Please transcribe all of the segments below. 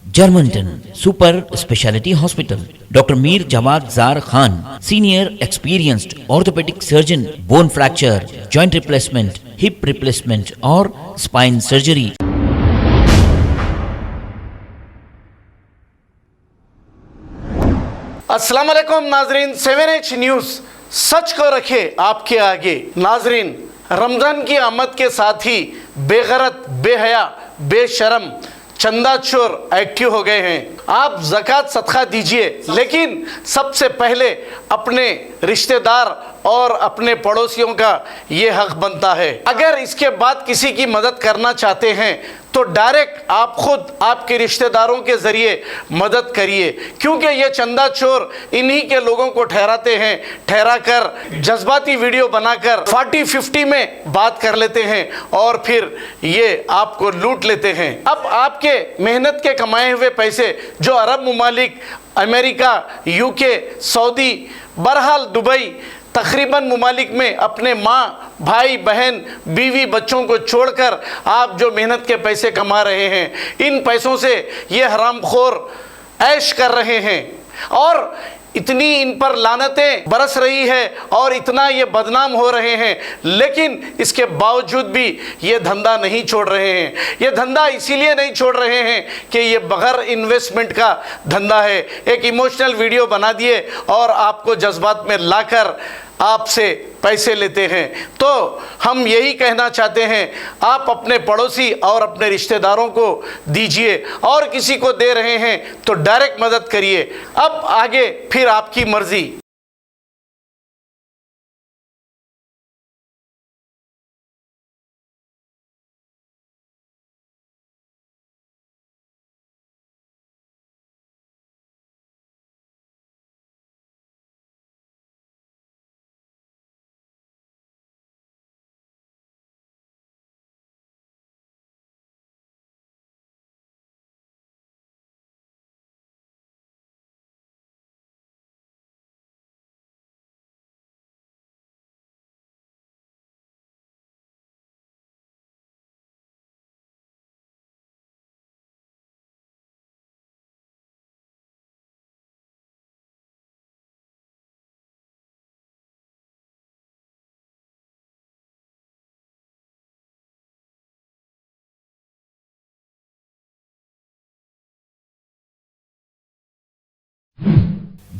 Germanton super speciality hospital, doctor Mir Jawad Zar Khan, senior experienced orthopaedic surgeon, bone fracture, joint replacement, hip replacement और spine surgery. अस्सलाम वालेकुम नाजरीन, 7H news सच को रखे आपके आगे। नाजरीन, रमज़ान की आमद के साथ ही बेगैरत, बेहया, बेशरम चंदा चोर एक्टिव हो गए हैं। आप ज़कात सदका दीजिए, लेकिन सबसे पहले अपने रिश्तेदार और अपने पड़ोसियों का ये हक बनता है। अगर इसके बाद किसी की मदद करना चाहते हैं तो डायरेक्ट आप खुद आपके रिश्तेदारों के ज़रिए मदद करिए, क्योंकि ये चंदा चोर इन्हीं के लोगों को ठहराते हैं, ठहरा कर जज्बाती वीडियो बनाकर 40-50 में बात कर लेते हैं और फिर ये आपको लूट लेते हैं। अब आपके मेहनत के कमाए हुए पैसे जो अरब मुमालिक, अमेरिका, यूके, सऊदी, बहरहाल दुबई, तकरीबन मुमालिक में अपने माँ, भाई, बहन, बीवी, बच्चों को छोड़कर आप जो मेहनत के पैसे कमा रहे हैं, इन पैसों से ये हरामखोर ऐश कर रहे हैं और इतनी इन पर लानतें बरस रही है और इतना ये बदनाम हो रहे हैं, लेकिन इसके बावजूद भी ये धंधा नहीं छोड़ रहे हैं। ये धंधा इसीलिए नहीं छोड़ रहे हैं कि ये बगैर इन्वेस्टमेंट का धंधा है। एक इमोशनल वीडियो बना दिए और आपको जज्बात में लाकर आपसे पैसे लेते हैं। तो हम यही कहना चाहते हैं, आप अपने पड़ोसी और अपने रिश्तेदारों को दीजिए और किसी को दे रहे हैं तो डायरेक्ट मदद करिए। अब आगे फिर आपकी मर्जी।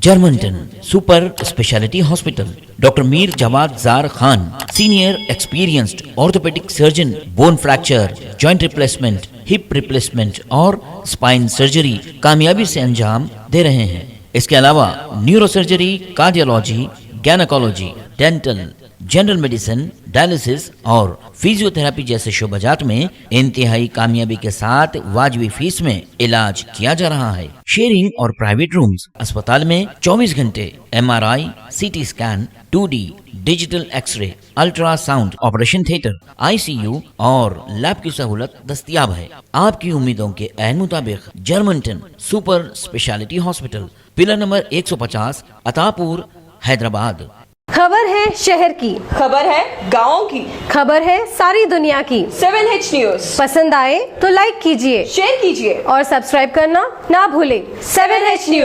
Germanten super speciality hospital, doctor Mir Jawad Zar Khan, senior experienced orthopaedic surgeon, bone fracture, joint replacement, hip replacement और स्पाइन सर्जरी कामयाबी से अंजाम दे रहे हैं। इसके अलावा neurosurgery, cardiology, gynaecology, dental, general medicine, dialysis और फिजियोथेरेपी जैसे शोबाजात में इंतहाई कामयाबी के साथ वाजिबी फीस में इलाज किया जा रहा है। शेयरिंग और प्राइवेट रूम्स, अस्पताल में 24 घंटे MRI, CT scan, 2D digital x-ray, ultrasound, operation theatre, ICU और लैब की सहूलत दस्तयाब है। आपकी उम्मीदों के ऐन मुताबिक Germanten super speciality hospital, pillar number 150, Attapur, Hyderabad. खबर है शहर की, खबर है गाँव की, खबर है सारी दुनिया की। 7H न्यूज़ पसंद आए तो लाइक कीजिए, शेयर कीजिए और सब्सक्राइब करना ना भूलें। 7H news.